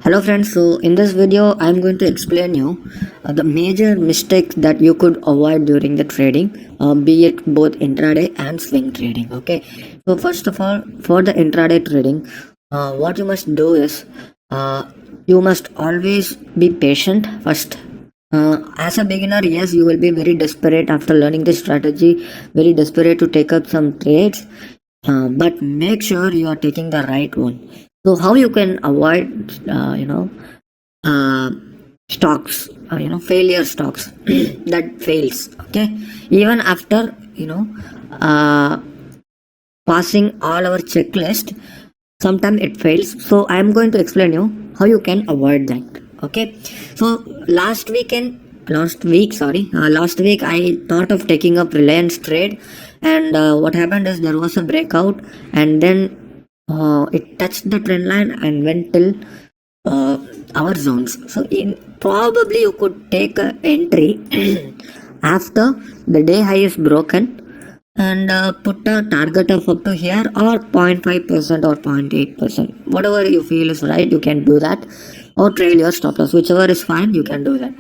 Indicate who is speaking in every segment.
Speaker 1: Hello friends, so in this video I'm going to explain you the major mistakes that you could avoid during the trading, be it both intraday and swing trading. Okay, so first of all, for the intraday trading, what you must do is uh, you must always be patient first. As a beginner, yes, you will be very desperate after learning this strategy, very desperate to take up some trades, but make sure you are taking the right one. So how you can avoid, uh, stocks, failure stocks that fails. Okay, even after uh, passing all our checklist, sometimes it fails. So I am going to explain you how you can avoid that. Okay, so last week I thought of taking up Reliance trade, and what happened is there was a breakout, and then it touched the trend line and went till uh, our zones. So in probably you could take a entry after the day high is broken, and put a target of up to here, or 0.5% or 0.8%, whatever you feel is right, you can do that, or trail your stop loss, whichever is fine, you can do that.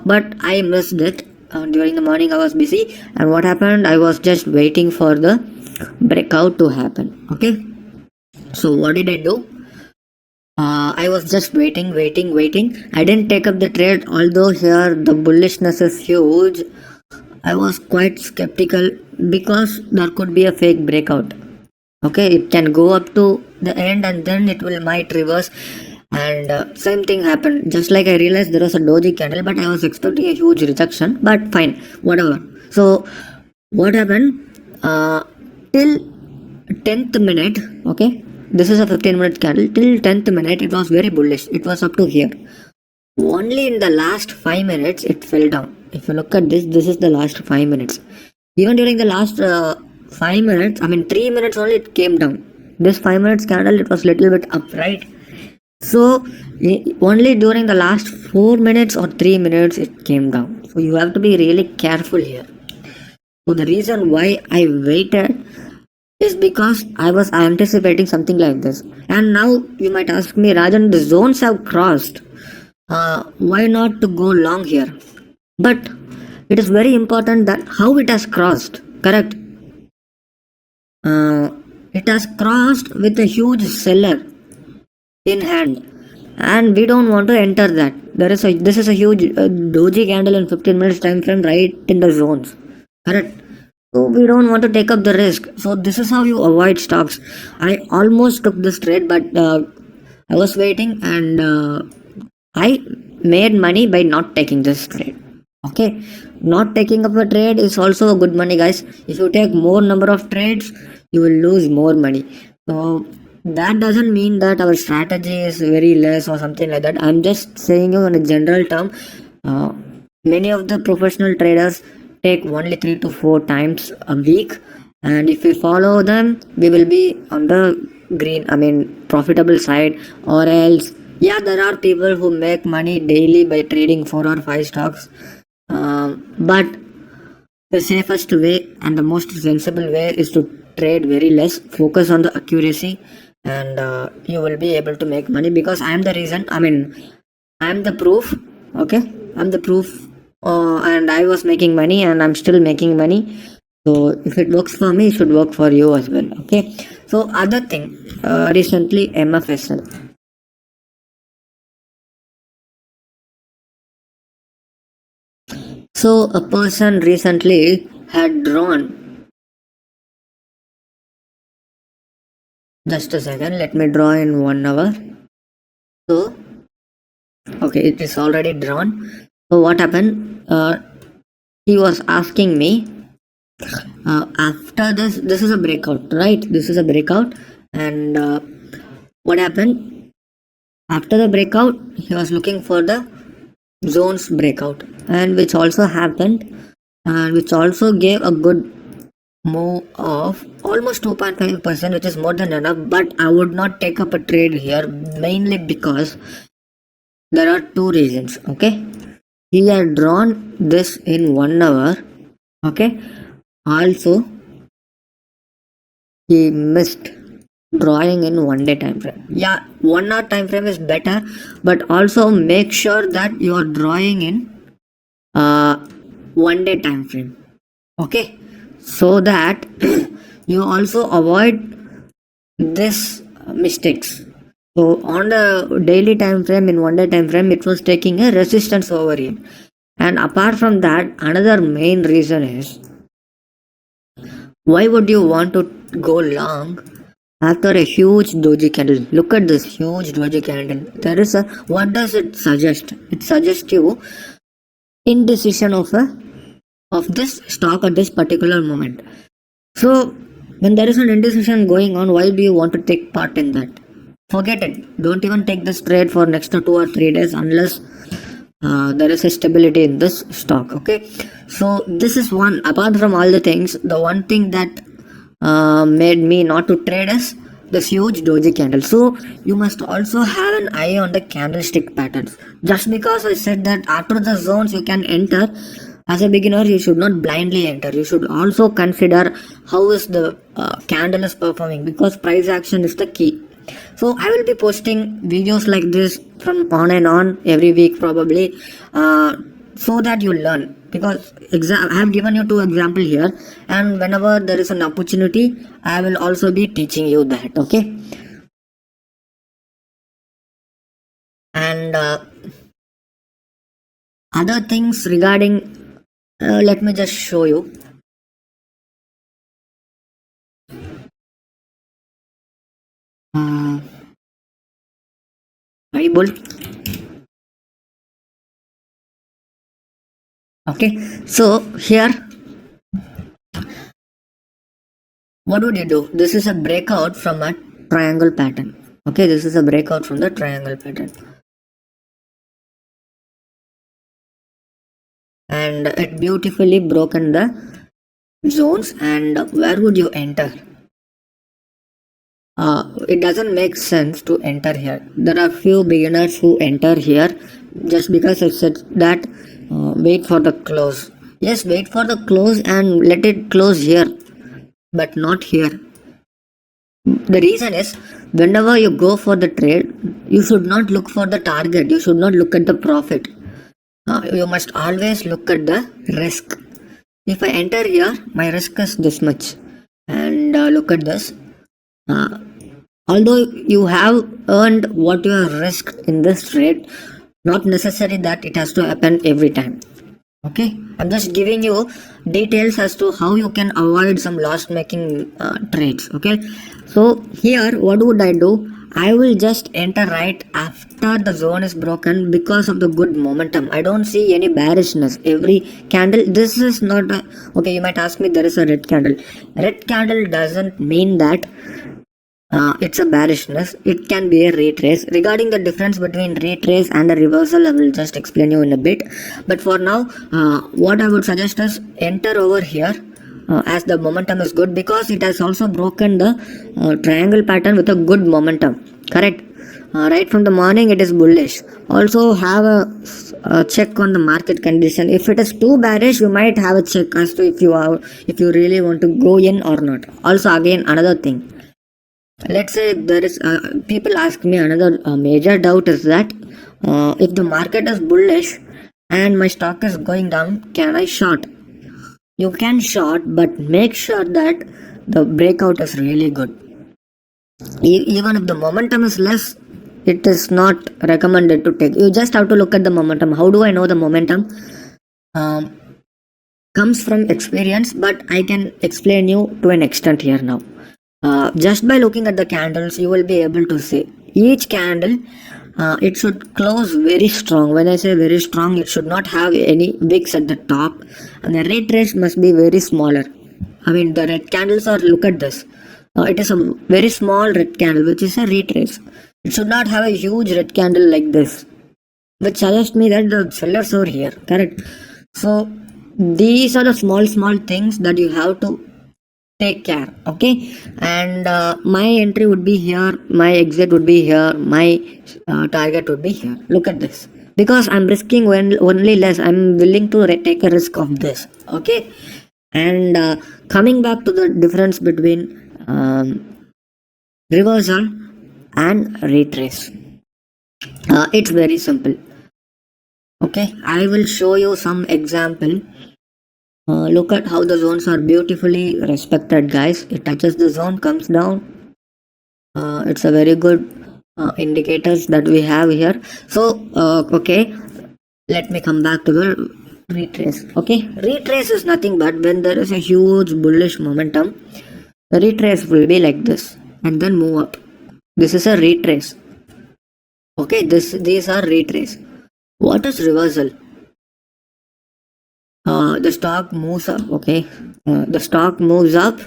Speaker 1: But I missed it. During the morning I was busy, and what happened, I was just waiting for the breakout to happen. Okay, so what did I do? I was just waiting. I didn't take up the trade, although here the bullishness is huge. I was quite skeptical because there could be a fake breakout. Okay, it can go up to the end and then it will might reverse. And same thing happened. Just like I realized there was a doji candle, but I was expecting a huge rejection. But fine, whatever. So what happened? Till 10th minute, okay, this is a 15-minute candle. Till 10th minute, it was very bullish. It was up to here. Only in the last 5 minutes, it fell down. If you look at this is the last 5 minutes. Even during the last 5 minutes, 3 minutes only, it came down. This 5 minutes candle, it was little bit upright. So only during the last 4 minutes or 3 minutes, it came down. So you have to be really careful here. So the reason why I waited is because I was anticipating something like this. And now you might ask me, Rajan, the zones have crossed. Why not to go long here? But it is very important that how it has crossed. Correct. It has crossed with a huge seller in hand, and we don't want to enter that. This is a huge doji candle in 15 minutes time frame right in the zones. Correct. So we don't want to take up the risk. So this is how you avoid stocks. I almost took this trade, but I was waiting, and I made money by not taking this trade. Okay, not taking up a trade is also a good money, guys. If you take more number of trades, you will lose more money. So that doesn't mean that our strategy is very less or something like that. I'm just saying you in a general term. Uh, Many of the professional traders take only 3 to 4 times a week, and if we follow them, we will be on the green. Profitable side, or else, yeah, there are people who make money daily by trading 4 or 5 stocks, but the safest way and the most sensible way is to trade very less, focus on the accuracy, and you will be able to make money, because I am the reason. I am the proof. Okay, I'm the proof, and I was making money, and I'm still making money. So if it works for me, it should work for you as well. Okay. So other thing, recently MFSL. So a person recently had drawn. Just a second. Let me draw in 1 hour. So okay, it is already drawn. So what happened? He was asking me, after this is a breakout, right? This is a breakout, and what happened after the breakout? He was looking for the zones breakout, and which also happened, and which also gave a good move of almost 2.5%, which is more than enough. But I would not take up a trade here, mainly because there are two reasons. Okay, he had drawn this in 1 hour. Okay, also he missed. drawing in 1 day time frame. Yeah, 1 hour time frame is better, but also make sure that you are drawing in uh, 1 day time frame. Okay, so that you also avoid this mistakes. So on the daily time frame, in 1 day time frame, it was taking a resistance over here. And apart from that, another main reason is, why would you want to go long after a huge doji candle? Look at this huge doji candle. There is a, what does it suggest? It suggests you indecision of this stock at this particular moment. So when there is an indecision going on, why do you want to take part in that? Forget it. Don't even take this trade for next 2 or 3 days unless there is a stability in this stock. Okay, so this is one. Apart from all the things, the one thing that made me not to trade is this huge doji candle. So you must also have an eye on the candlestick patterns. Just because I said that after the zones you can enter, as a beginner you should not blindly enter. You should also consider how is the candle is performing, because price action is the key. So I will be posting videos like this from on and on every week probably, so that you learn, because I have given you 2 examples here, and whenever there is an opportunity I will also be teaching you that. Okay, and other things regarding, let me just show you. Bible. Okay, so here what would you do? This is a breakout from a triangle pattern. Okay, this is a breakout from the triangle pattern, and it beautifully broken the zones. And where would you enter? It doesn't make sense to enter here. There are few beginners who enter here just because I said that wait for the close. Yes, wait for the close and let it close here, but not here. The reason is, whenever you go for the trade, you should not look for the target, you should not look at the profit. You must always look at the risk. If I enter here, my risk is this much, and look at this. Although you have earned what you have risked in this trade, not necessary that it has to happen every time. Okay, I'm just giving you details as to how you can avoid some loss making trades. Okay, so here what would I do? I will just enter right after the zone is broken because of the good momentum. I don't see any bearishness. Every candle, this is not a, okay, you might ask me, there is a red candle. Red candle doesn't mean that it's a bearishness. It can be a retrace. Regarding the difference between retrace and a reversal, I will just explain you in a bit. But for now, what I would suggest is enter over here as the momentum is good, because it has also broken the triangle pattern with a good momentum. Correct. Right from the morning it is bullish. Also have a check on the market condition. If it is too bearish, you might have a check as to if you really want to go in or not. Also again another thing, let's say there is people ask me another major doubt is that if the market is bullish and my stock is going down, can I short? You can short, but make sure that the breakout is really good. Even if the momentum is less, it is not recommended to take. You just have to look at the momentum. How do I know the momentum? Comes from experience, but I can explain you to an extent here now. Just by looking at the candles, you will be able to see each candle. It should close very strong. When I say very strong, it should not have any wicks at the top, and the retrace must be very smaller. I mean, the red candles are, look at this. It is a very small red candle, which is a retrace. It should not have a huge red candle like this, which suggests me that the sellers are here. Correct. So these are the small things that you have to take care. Okay, and my entry would be here, my exit would be here, my target would be here. Look at this, because I'm risking only less. I'm willing to take a risk of this. Okay, and coming back to the difference between reversal and retrace. It's very simple. Okay, I will show you some example. Look at how the zones are beautifully respected, guys. It touches the zone, comes down. It's a very good indicators that we have here. So, okay, let me come back to the retrace. Okay, retrace is nothing but when there is a huge bullish momentum, the retrace will be like this and then move up. This is a retrace. Okay, these are retrace. What is reversal? The stock moves up. Okay, the stock moves up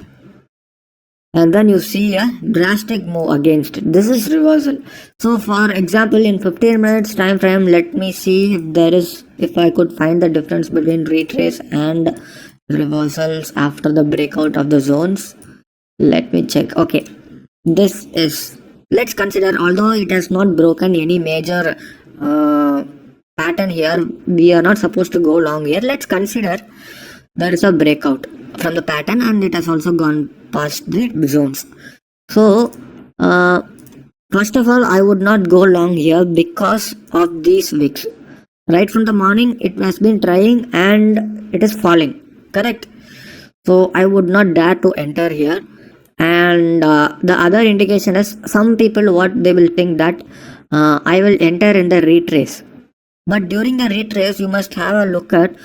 Speaker 1: and then you see a drastic move against it. This is reversal. So for example, in 15 minutes time frame, let me see if I could find the difference between retrace and reversals after the breakout of the zones. Let me check. Okay, this is, let's consider, although it has not broken any major pattern here, we are not supposed to go long here. Let's consider there is a breakout from the pattern and it has also gone past the zones. So first of all, I would not go long here because of these wicks. Right from the morning it has been trying and it is falling, correct? So I would not dare to enter here. And the other indication is, some people what they will think that I will enter in the retrace, but during the retrace you must have a look at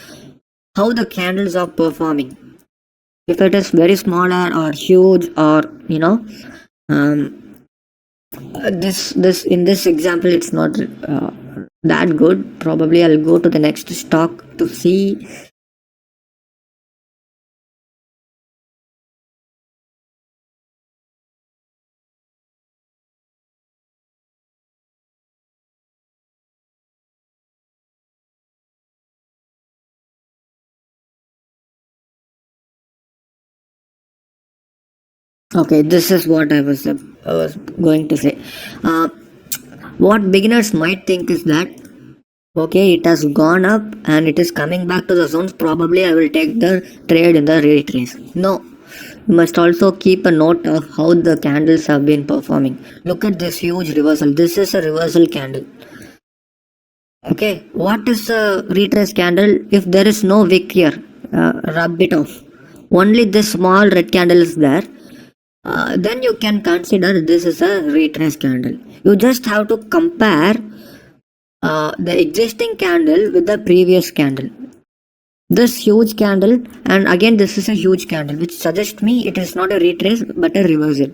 Speaker 1: how the candles are performing. If it is very smaller or huge, or this in this example it's not that good. Probably I'll go to the next stock to see. Okay, this is what I was going to say. Uh, what beginners might think is that, okay, it has gone up and it is coming back to the zones. Probably I will take the trade in the retrace. No, you must also keep a note of how the candles have been performing. Look at this huge reversal. This is a reversal candle. Okay, what is a retrace candle? If there is no wick here, rub it off. Only this small red candle is there. Then you can consider this is a retrace candle. You just have to compare the existing candle with the previous candle. This huge candle, and again this is a huge candle, which suggests me it is not a retrace but a reversal.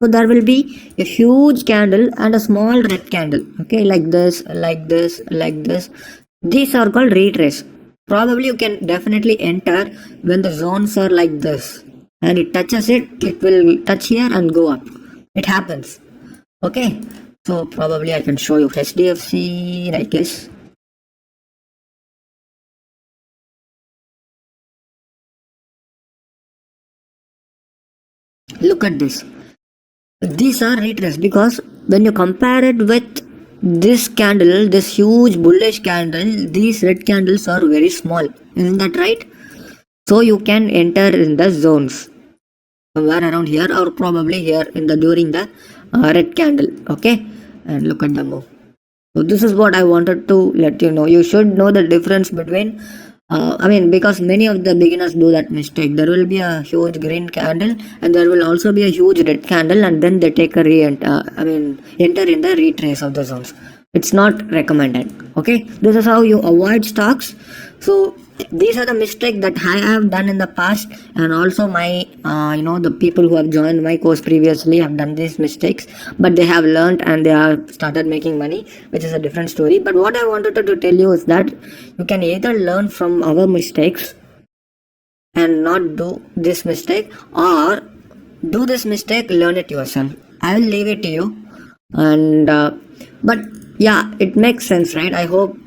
Speaker 1: So there will be a huge candle and a small red candle. Okay, like this, like this, like this. These are called retrace. Probably you can definitely enter when the zones are like this and it touches it will touch here and go up. It happens. Okay, so probably I can show you HDFC like this. Look at this. These are retrace because when you compare it with this candle, this huge bullish candle, these red candles are very small. Isn't that right? So you can enter in the zones somewhere around here, or probably here in the during the red candle. Okay, and look at the move. So this is what I wanted to let you know. You should know the difference between because many of the beginners do that mistake. There will be a huge green candle and there will also be a huge red candle, and then they take a enter in the retrace of the zones. It's not recommended. Okay, this is how you avoid stocks. So these are the mistakes that I have done in the past, and also my the people who have joined my course previously have done these mistakes, but they have learned and they have started making money, which is a different story. But what I wanted to tell you is that you can either learn from our mistakes and not do this mistake, or do this mistake, learn it yourself. I will leave it to you. And but yeah, it makes sense, right? I hope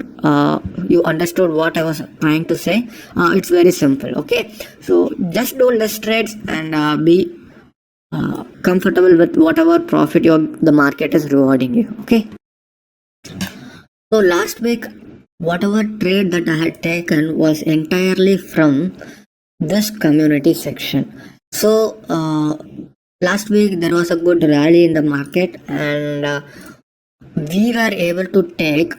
Speaker 1: you understood what I was trying to say. It's very simple. Okay, so just do less trades and be comfortable with whatever profit the market is rewarding you. Okay, so last week whatever trade that I had taken was entirely from this community section. So last week there was a good rally in the market, and we were able to take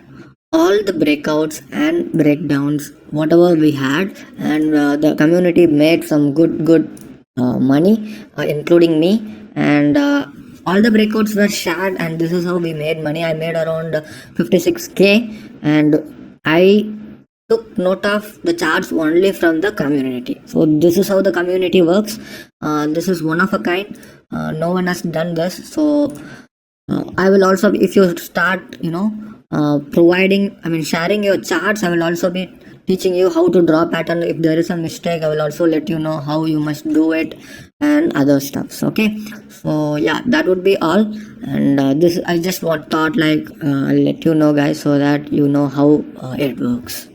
Speaker 1: all the breakouts and breakdowns whatever we had, and the community made some good money, including me, and all the breakouts were shared, and this is how we made money. I made around 56k, and I took note of the charts only from the community. So this is how the community works. This is one of a kind. No one has done this. So I will also, if you start, sharing your charts, I will also be teaching you how to draw pattern. If there is a mistake, I will also let you know how you must do it and other stuffs. Okay, so yeah, that would be all. And this I just thought like I'll let you know, guys, so that you know how it works.